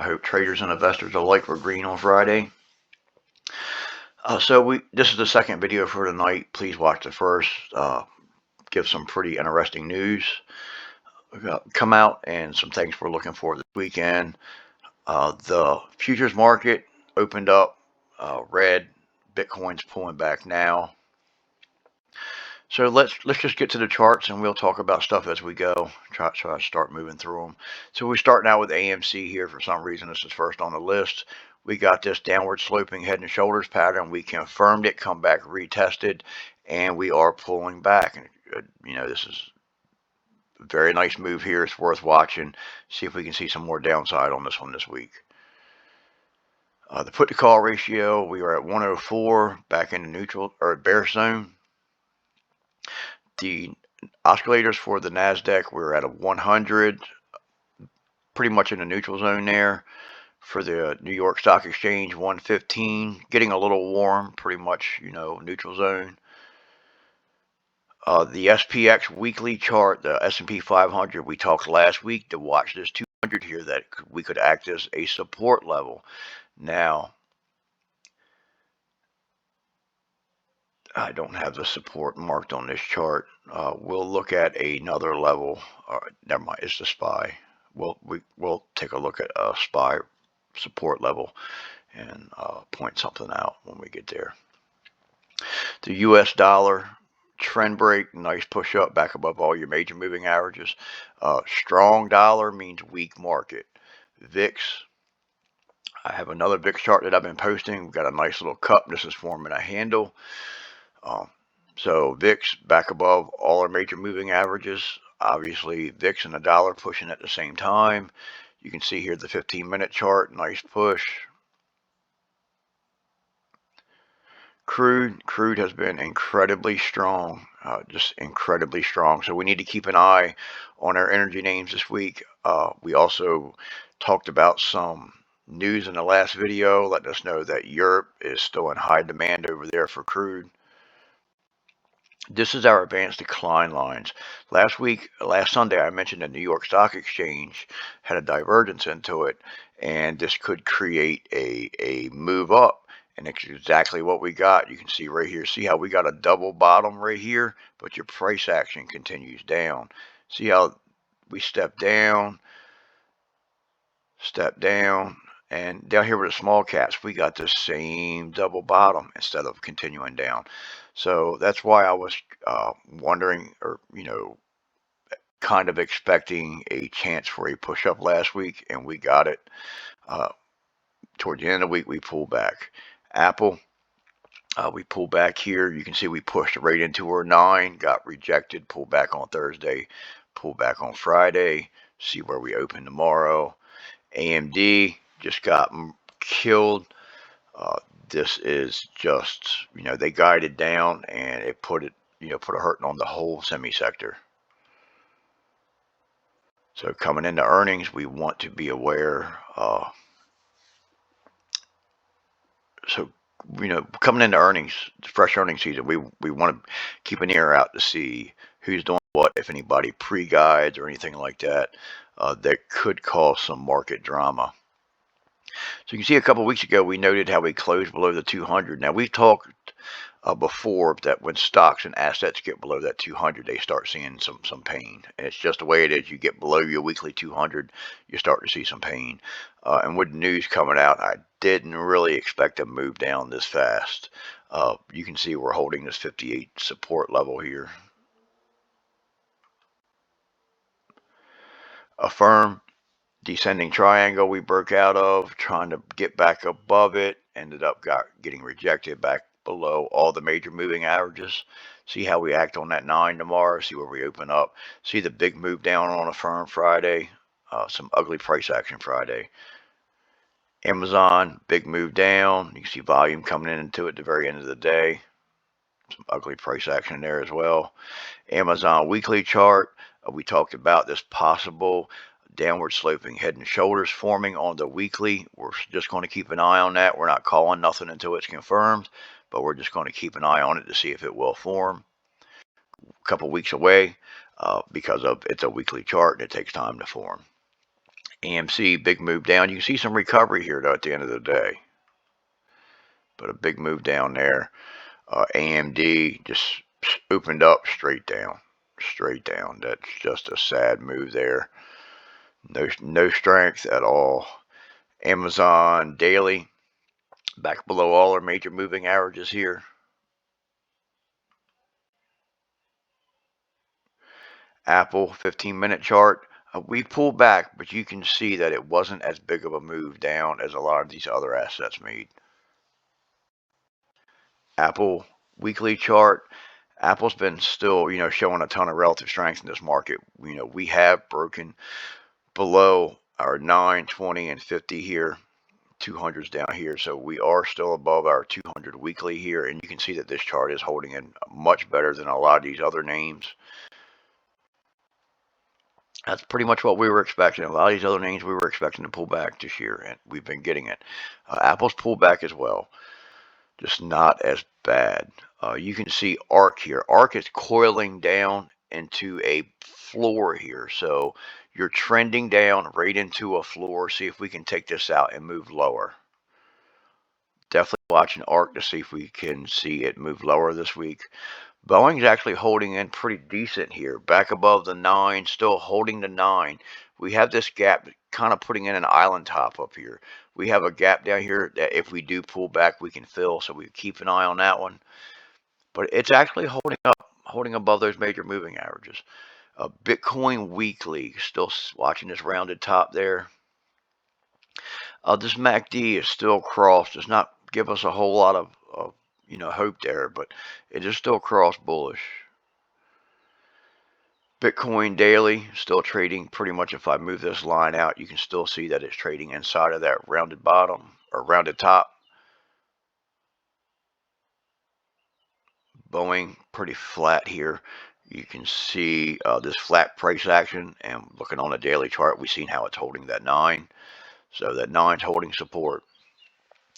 hope traders and investors alike were green on Friday. This is the second video for tonight. Please watch the first. Give some pretty interesting news come out and some things we're looking for this weekend. The futures market opened up red. Bitcoin's pulling back now. So let's just get to the charts and we'll talk about stuff as we go. Try to start moving through them. So we're starting out with AMC here. For some reason, this is first on the list. We got this downward sloping head and shoulders pattern. We confirmed it, come back, retested, and we are pulling back. And this is a very nice move here. It's worth watching. See if we can see some more downside on this one this week. The put to call ratio, we are at 104, back in the neutral or bearish zone. The oscillators for the NASDAQ, we're at a 100, pretty much in the neutral zone there. For the New York Stock Exchange, 115, getting a little warm, pretty much, neutral zone. The SPX weekly chart, the S&P 500, we talked last week to watch this 200 here that we could act as a support level. Now, I don't have the support marked on this chart. We'll look at another level. Never mind, it's the SPY. We'll take a look at a SPY support level and point something out when we get there. The US dollar trend break, nice push up back above all your major moving averages. Strong dollar means weak market. VIX, I have another VIX chart that I've been posting. We've got a nice little cup. This is forming a handle. So VIX back above all our major moving averages. Obviously, VIX and the dollar pushing at the same time. You can see here the 15-minute chart, nice push. Crude has been incredibly strong, just incredibly strong. So we need to keep an eye on our energy names this week. We also talked about some news in the last video, letting us know that Europe is still in high demand over there for crude. This is our advanced decline lines. Last Sunday, I mentioned the New York Stock Exchange had a divergence into it, and this could create a move up, and it's exactly what we got. You can see right here, see how we got a double bottom right here, but your price action continues down. See how we step down, and down here with the small caps, we got the same double bottom instead of continuing down. So that's why I was wondering, or kind of expecting a chance for a push up last week, and we got it. Toward the end of the week, we pulled back. Apple, we pulled back here. You can see we pushed right into our 9, got rejected, pulled back on Thursday, pulled back on Friday. See where we open tomorrow. AMD just got killed. This is just, they guided down and it put a hurting on the whole semi sector. So coming into earnings, we want to be aware. Coming into earnings, fresh earnings season, we want to keep an ear out to see who's doing what, if anybody pre-guides or anything like that, that could cause some market drama. So you can see a couple of weeks ago, we noted how we closed below the 200. Now, we've talked before that when stocks and assets get below that 200, they start seeing some pain. And it's just the way it is. You get below your weekly 200, you start to see some pain. And with news coming out, I didn't really expect to move down this fast. You can see we're holding this 58 support level here. A firm descending triangle we broke out of, trying to get back above it, ended up getting rejected back below all the major moving averages. See how we act on that 9 tomorrow, see where we open up. See the big move down on a firm Friday, some ugly price action Friday. Amazon, big move down. You can see volume coming into it at the very end of the day. Some ugly price action there as well. Amazon weekly chart, we talked about this possible downward sloping head and shoulders forming on the weekly. We're just going to keep an eye on that. We're not calling nothing until it's confirmed, but we're just going to keep an eye on it to see if it will form. A couple weeks away because it's a weekly chart and it takes time to form. AMC, big move down. You can see some recovery here, though, at the end of the day. But a big move down there. AMD just opened up straight down. Straight down. That's just a sad move there. No strength at all. Amazon daily back below all our major moving averages here. Apple 15-minute chart. We pulled back, but you can see that it wasn't as big of a move down as a lot of these other assets made. Apple weekly chart. Apple's been still, showing a ton of relative strength in this market. We have broken below our 9, 20, and 50 here. 200s down here, so we are still above our 200 weekly here, and you can see that this chart is holding in much better than a lot of these other names. That's pretty much what we were expecting. A lot of these other names we were expecting to pull back this year, and we've been getting it. Apple's pulled back as well, just not as bad. You can see ARK here. ARK is coiling down into a floor here, so you're trending down right into a floor. See if we can take this out and move lower. Definitely watching ARK to see if we can see it move lower this week. Boeing's actually holding in pretty decent here, back above the 9, still holding the 9. We have this gap kind of putting in an island top up here. We have a gap down here that if we do pull back, we can fill, so we keep an eye on that one. But it's actually holding up, holding above those major moving averages. Bitcoin weekly, still watching this rounded top there. This MACD is still crossed. Does not give us a whole lot of hope there, but it is still cross bullish. Bitcoin daily still trading pretty much. If I move this line out, you can still see that it's trading inside of that rounded bottom or rounded top. Boeing pretty flat here. You can see this flat price action, and looking on the daily chart, we've seen how it's holding that 9. So that 9's holding support.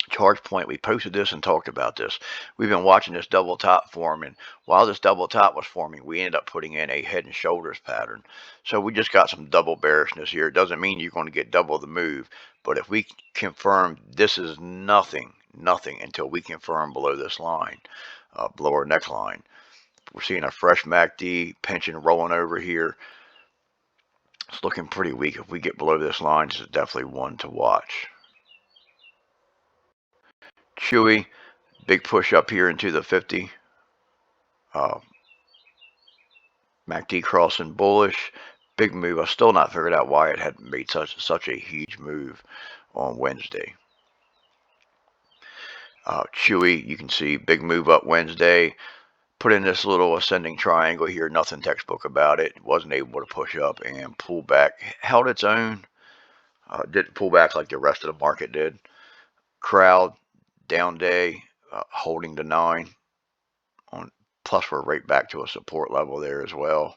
Charge point, we posted this and talked about this. We've been watching this double top form, and while this double top was forming, we ended up putting in a head and shoulders pattern. So we just got some double bearishness here. It doesn't mean you're going to get double the move, but if we confirm this is nothing until we confirm below this line, below our neckline. We're seeing a fresh MACD pension rolling over here. It's looking pretty weak. If we get below this line, this is definitely one to watch. Chewy, big push up here into the 50. MACD crossing bullish. Big move. I still not figured out why it had made such a huge move on Wednesday. Chewy, you can see big move up Wednesday. Put in this little ascending triangle here. Nothing textbook about it. Wasn't able to push up and pull back. Held its own. Didn't pull back like the rest of the market did. Crowd, down day, holding the 9. Plus, we're right back to a support level there as well.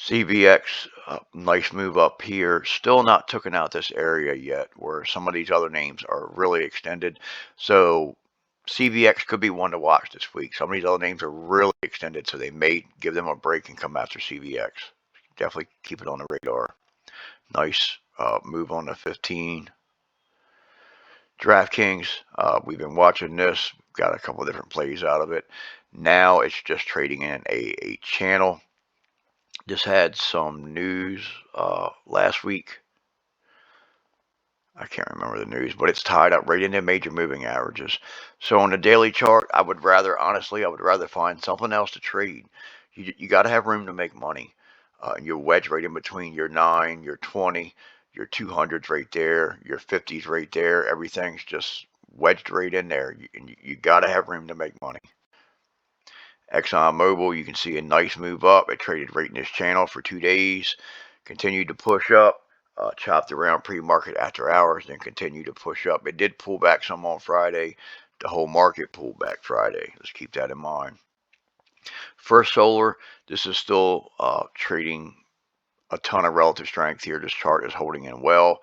CVX, nice move up here. Still not taken out this area yet, where some of these other names are really extended. So CVX could be one to watch this week. Some of these other names are really extended, so they may give them a break and come after CVX. Definitely keep it on the radar. Nice move on the 15. DraftKings, we've been watching this. Got a couple of different plays out of it. Now it's just trading in a channel. Just had some news last week. I can't remember the news, but it's tied up right into major moving averages. So on the daily chart, I would rather find something else to trade. You got to have room to make money. Your wedge right in between your 9, your 20, your 200s right there, your 50s right there. Everything's just wedged right in there. You got to have room to make money. ExxonMobil, you can see a nice move up. It traded right in this channel for 2 days. Continued to push up. Chopped around pre-market after hours, then continued to push up. It did pull back some on Friday. The whole market pulled back Friday. Let's keep that in mind. First Solar, this is still trading a ton of relative strength here. This chart is holding in well.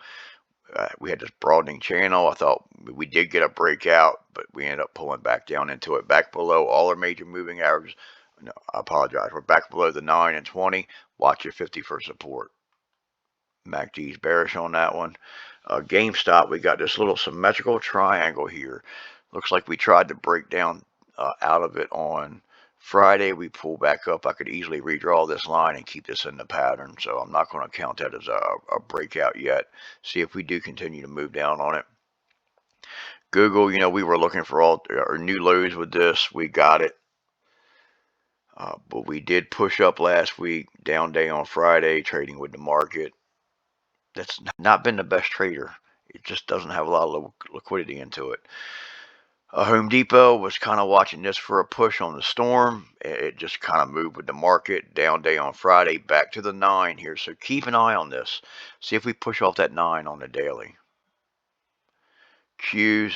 We had this broadening channel. I thought we did get a breakout, but we ended up pulling back down into it, back below all our major moving averages. No, I apologize. We're back below the 9 and 20. watch your 50 for support. MACD's bearish on that one. Gamestop, we got this little symmetrical triangle here. Looks like we tried to break down out of it on Friday. We pull back up. I could easily redraw this line and keep this in the pattern, so I'm not going to count that as a breakout yet. See if we do continue to move down on it. Google, we were looking for all our new lows with this. We got it. But we did push up last week, down day on Friday, trading with the market. That's not been the best trader. It just doesn't have a lot of liquidity into it. Home Depot was kind of watching this for a push on the storm. It just kind of moved with the market. Down day on Friday, back to the 9 here. So keep an eye on this. See if we push off that 9 on the daily. Q's,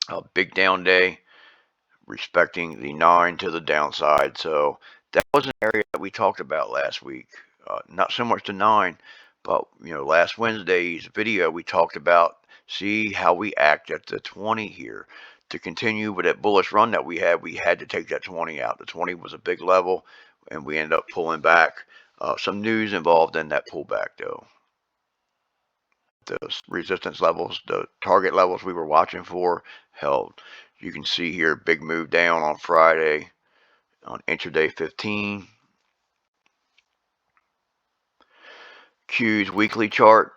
a big down day, respecting the 9 to the downside. So that was an area that we talked about last week. Not so much the 9, but last Wednesday's video we talked about, see how we act at the 20 here. To continue with that bullish run that we had to take that 20 out. The 20 was a big level, and we ended up pulling back. Some news involved in that pullback, though. The resistance levels, the target levels we were watching for, held. You can see here, big move down on Friday on Intraday 15. Q's weekly chart,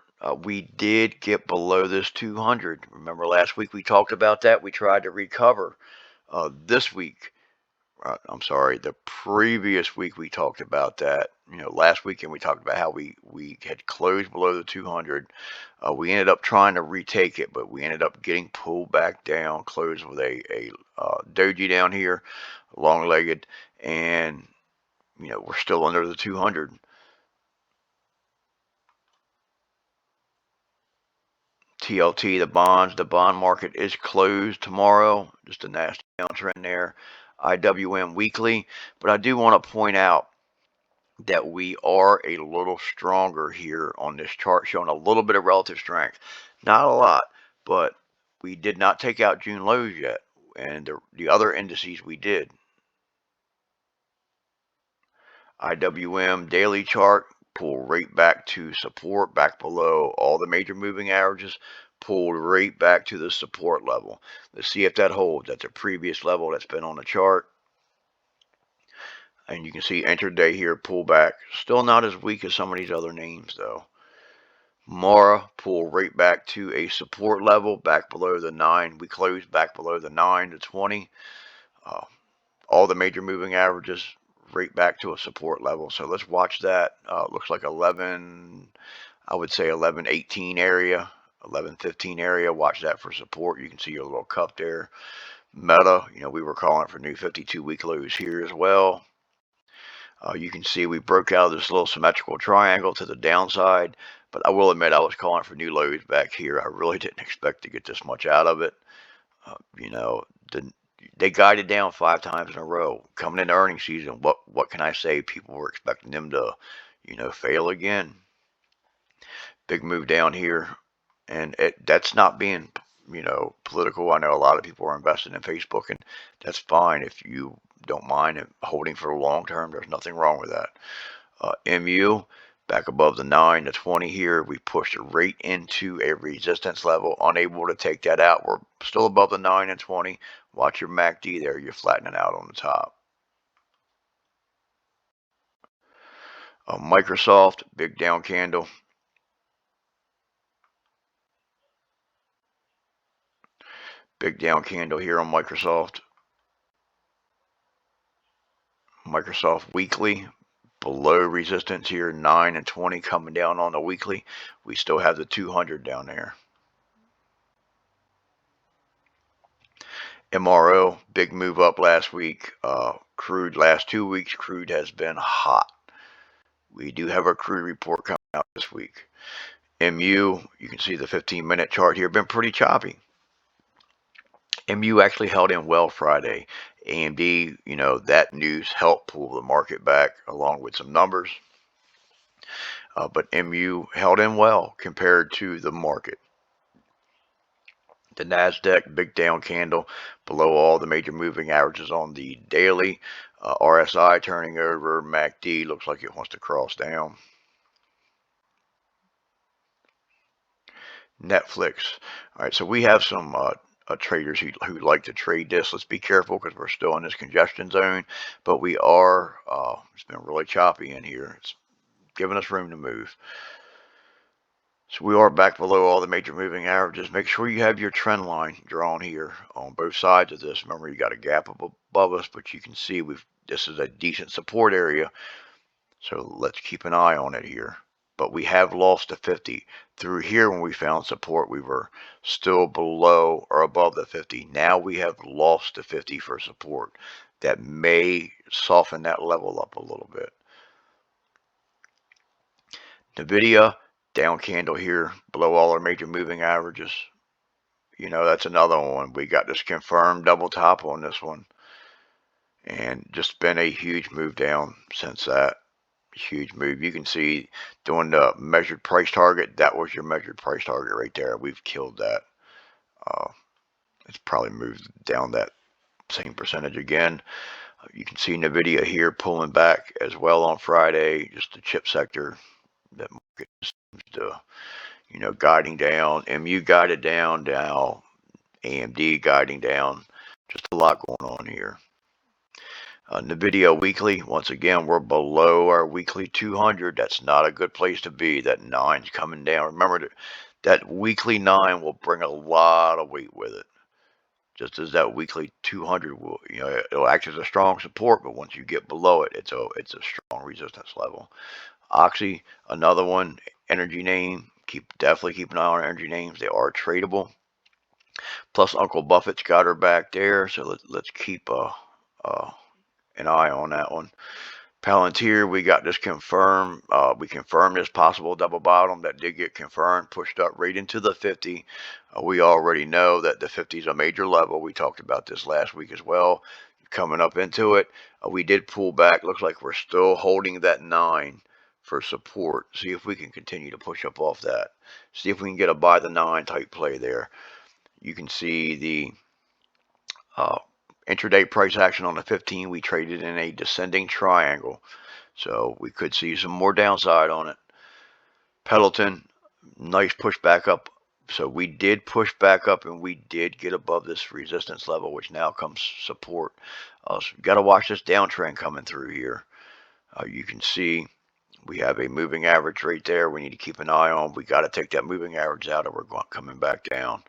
we did get below this 200. Remember last week we talked about that. We tried to recover. This week, I'm sorry, the previous week we talked about that. Last weekend we talked about how we had closed below the 200. We ended up trying to retake it, but we ended up getting pulled back down, closed with a doji down here, long-legged, and we're still under the 200. TLT, the bond market is closed tomorrow. Just a nasty downtrend there. IWM weekly, but I do want to point out that we are a little stronger here on this chart, showing a little bit of relative strength. Not a lot, but we did not take out June lows yet, and the other indices we did. IWM daily chart, pull right back to support, back below all the major moving averages, pulled right back to the support level. Let's see if that holds at the previous level that's been on the chart. And you can see intraday here, pull back. Still not as weak as some of these other names, though. Mara, pull right back to a support level, back below the 9. We closed back below the 9 to 20. All the major moving averages right back to a support level. So let's watch that. Looks like 11, I would say 11:18 area, 11:15 area. Watch that for support. You can see your little cup there. Meta, we were calling for new 52-week lows here as well. You can see we broke out of this little symmetrical triangle to the downside, but I will admit I was calling for new lows back here. I really didn't expect to get this much out of it. They guided down 5 times in a row. Coming into earnings season, what can I say? People were expecting them to, fail again. Big move down here, and that's not being, political. I know a lot of people are invested in Facebook, and that's fine if you don't mind holding for the long term. There's nothing wrong with that. MU back above the 9 to 20 here. We pushed it right into a resistance level, unable to take that out. We're still above the 9 and 20. Watch your MACD there. You're flattening out on the top. Microsoft, big down candle. Big down candle here on Microsoft. Microsoft weekly, below resistance here, 9 and 20 coming down on the weekly. We still have the 200 down there. MRO, big move up last week. Crude last 2 weeks, crude has been hot. We do have a crude report coming out this week. MU, you can see the 15-minute chart here, been pretty choppy. MU actually held in well Friday. AMD, that news helped pull the market back along with some numbers. But MU held in well compared to the market. The NASDAQ, big down candle below all the major moving averages on the daily. RSI turning over. MACD looks like it wants to cross down. Netflix. All right, so we have some traders who like to trade this. Let's be careful because we're still in this congestion zone, but we are, it's been really choppy in here. It's giving us room to move. So we are back below all the major moving averages. Make sure you have your trend line drawn here on both sides of this. Remember, you got a gap above us, but you can see this is a decent support area. So let's keep an eye on it here. But we have lost the 50. Through here when we found support, we were still below or above the 50. Now we have lost the 50 for support. That may soften that level up a little bit. NVIDIA, down candle here, below all our major moving averages. You know, that's another one. We got this confirmed double top on this one. And just been a huge move down since that. Huge move. You can see doing the measured price target. That was your measured price target right there. We've killed that. It's probably moved down that same percentage again. You can see NVIDIA here pulling back as well on Friday. Just the chip sector. That market seems to, you know, guiding down. MU guided down. Now AMD guiding down. Just a lot going on here. NVIDIA weekly, once again, we're below our weekly 200. That's not a good place to be. That 9's coming down. Remember that weekly 9 will bring a lot of weight with it. Just as that weekly 200 will, you know, it'll act as a strong support, but once you get below it, it's a strong resistance level. Oxy, another one, energy name. Definitely keep an eye on energy names. They are tradable. Plus, Uncle Buffett's got her back there, so let's keep an eye on that one. Palantir, we got this confirmed. We confirmed this possible double bottom that did get confirmed, pushed up right into the 50. We already know that the 50 is a major level. We talked about this last week as well. Coming up into it, we did pull back. Looks like we're still holding that 9 for support. See if we can continue to push up off that. See if we can get a buy the 9 type play there. You can see the intraday price action on the 15. We traded in a descending triangle, so we could see some more downside on it. Peloton, nice push back up. So we did push back up and we did get above this resistance level, which now comes support. So you got to watch this downtrend coming through here. You can see we have a moving average right there. We need to keep an eye on. We got to take that moving average out, or we're coming back down.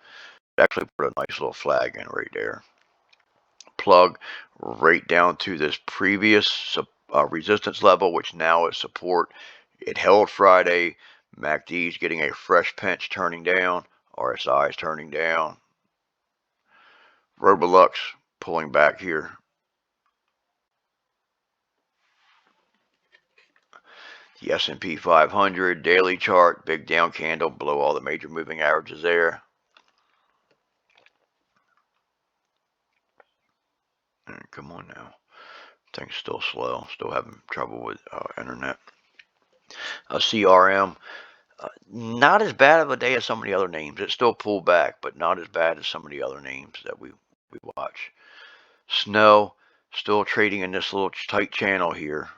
Actually put a nice little flag in right there. Plug right down to this previous resistance level, which now is support. It held Friday. MACD is getting a fresh pinch, turning down. RSI is turning down. Robulux pulling back here. The S&P 500 daily chart, big down candle below all the major moving averages there. And come on now. Things still slow. Still having trouble with internet. CRM. Not as bad of a day as some of the other names. It still pulled back, but not as bad as some of the other names that we watch. Snow, still trading in this little tight channel here.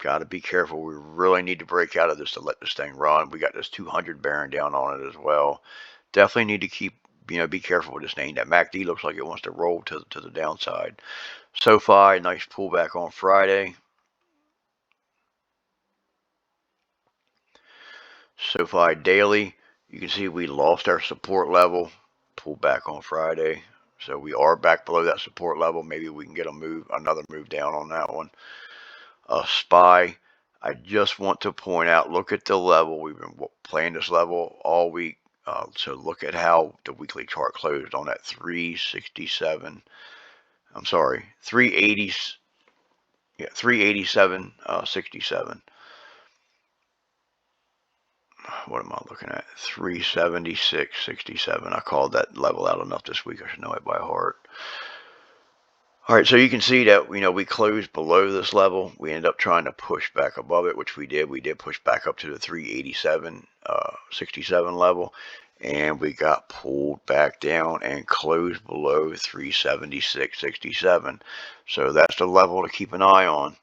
Got to be careful. We really need to break out of this to let this thing run. We got this 200 bearing down on it as well. Definitely need to keep, be careful with this name. That MACD looks like it wants to roll to the downside. SoFi, nice pullback on Friday. SoFi daily, you can see we lost our support level, pulled back on Friday. So we are back below that support level. Maybe we can get another move down on that one. SPY, I just want to point out, look at the level. We've been playing this level all week. So look at how the weekly chart closed on that 367. I'm sorry, 380. Yeah, 387.67. What am I looking at? 376.67. I called that level out enough this week. I should know it by heart. All right, so you can see that we closed below this level. We ended up trying to push back above it, which we did. We did push back up to the 387.67 level, and we got pulled back down and closed below 376.67. So that's the level to keep an eye on.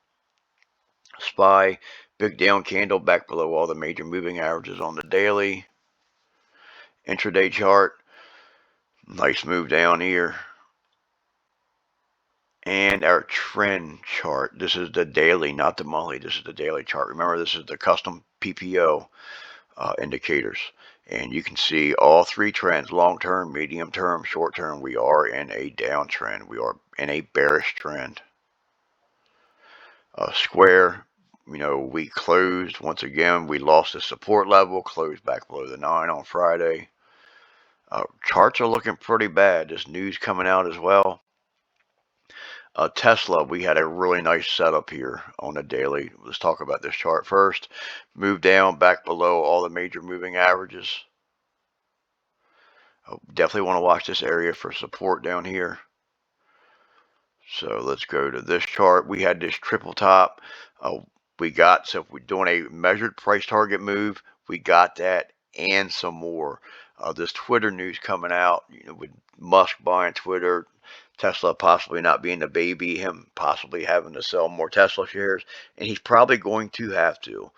SPY, big down candle back below all the major moving averages on the daily. Intraday chart, nice move down here. And our trend chart, this is the daily, not the monthly, this is the daily chart. Remember, this is the custom PPO indicators. And you can see all three trends, long term, medium term, short term. We are in a downtrend. We are in a bearish trend. Square, we closed once again. We lost the support level, closed back below the 9 on Friday. Charts are looking pretty bad. This news coming out as well. Tesla, we had a really nice setup here on the daily. Let's talk about this chart first. Move down back below all the major moving averages. Definitely want to watch this area for support down here. So let's go to this chart. We had this triple top. So if we're doing a measured price target move, we got that and some more. This Twitter news coming out, with Musk buying Twitter, Tesla possibly not being the baby, him possibly having to sell more Tesla shares, and he's probably going to have to.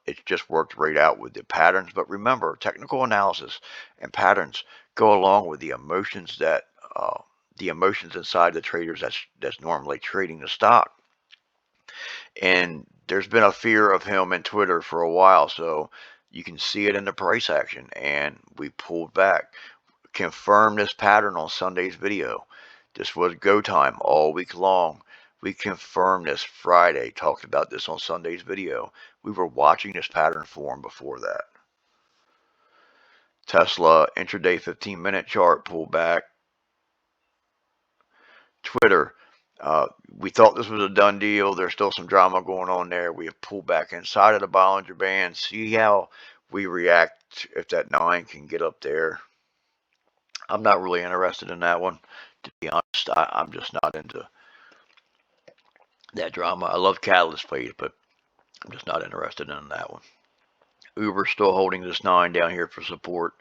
It's just worked right out with the patterns. But remember, technical analysis and patterns go along with the emotions inside the traders that's normally trading the stock. And there's been a fear of him in Twitter for a while, so you can see it in the price action. And we pulled back. Confirmed this pattern on Sunday's video. This was go time all week long. We confirmed this Friday, talked about this on Sunday's video. We were watching this pattern form before that. Tesla intraday 15-minute chart pull back. Twitter, we thought this was a done deal. There's still some drama going on there. We have pulled back inside of the Bollinger Band. See how we react if that 9 can get up there. I'm not really interested in that one, to be honest. I'm just not into that drama. I love catalyst plays, but I'm just not interested in that one. Uber still holding this 9 down here for support.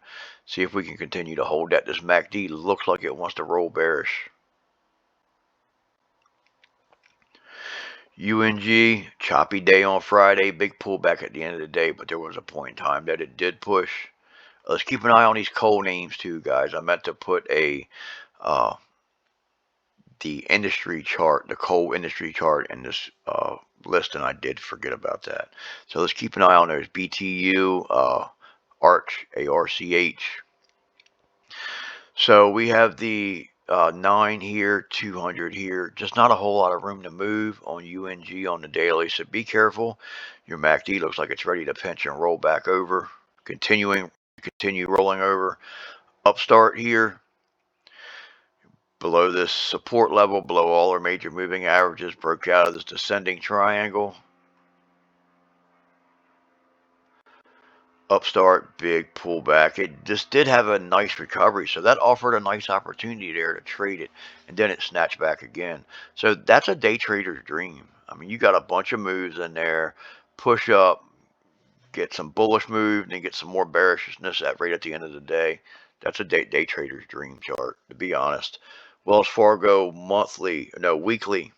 See if we can continue to hold that. This MACD looks like it wants to roll bearish. UNG, choppy day on Friday, big pullback at the end of the day, but there was a point in time that it did push. Let's keep an eye on these coal names too, guys. I meant to put the industry chart, the coal industry chart in this list, and I did forget about that. So let's keep an eye on those. BTU, ARCH, ARCH. So we have the 9 here, 200 here. Just not a whole lot of room to move on UNG on the daily, so be careful. Your MACD looks like it's ready to pinch and roll back over. Continue rolling over. Upstart here, below this support level, below all our major moving averages, broke out of this descending triangle. Upstart, big pullback. It just did have a nice recovery, so that offered a nice opportunity there to trade it, and then it snatched back again. So that's a day trader's dream. I mean, you got a bunch of moves in there, push up, get some bullish move, and then get some more bearishness right at the end of the day. That's a day trader's dream chart, to be honest. Wells Fargo weekly.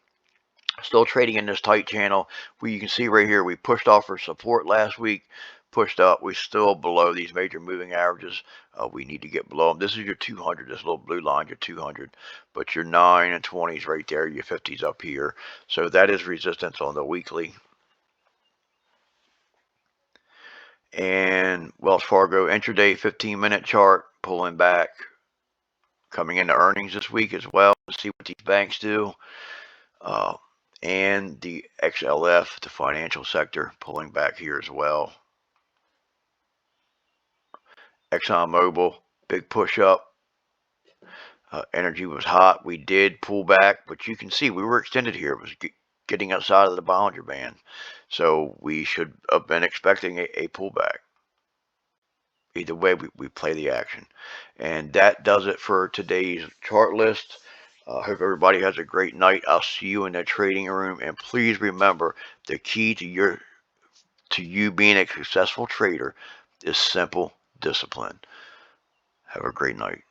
Still trading in this tight channel. You can see right here, we pushed off for support last week, pushed up. We're still below these major moving averages. We need to get below them. This is your 200, this little blue line, your 200. But your 9 and 20s right there, your 50s up here. So that is resistance on the weekly. And Wells Fargo intraday 15-minute chart pulling back. Coming into earnings this week as well to see what these banks do. And the XLF, the financial sector, pulling back here as well. ExxonMobil, big push up. Energy was hot. We did pull back, but you can see we were extended here. It was getting outside of the Bollinger Band. So we should have been expecting a pullback. Either way, we play the action. And that does it for today's chart list. Hope everybody has a great night. I'll see you in the trading room. And please remember, the key to you being a successful trader is simple discipline. Have a great night.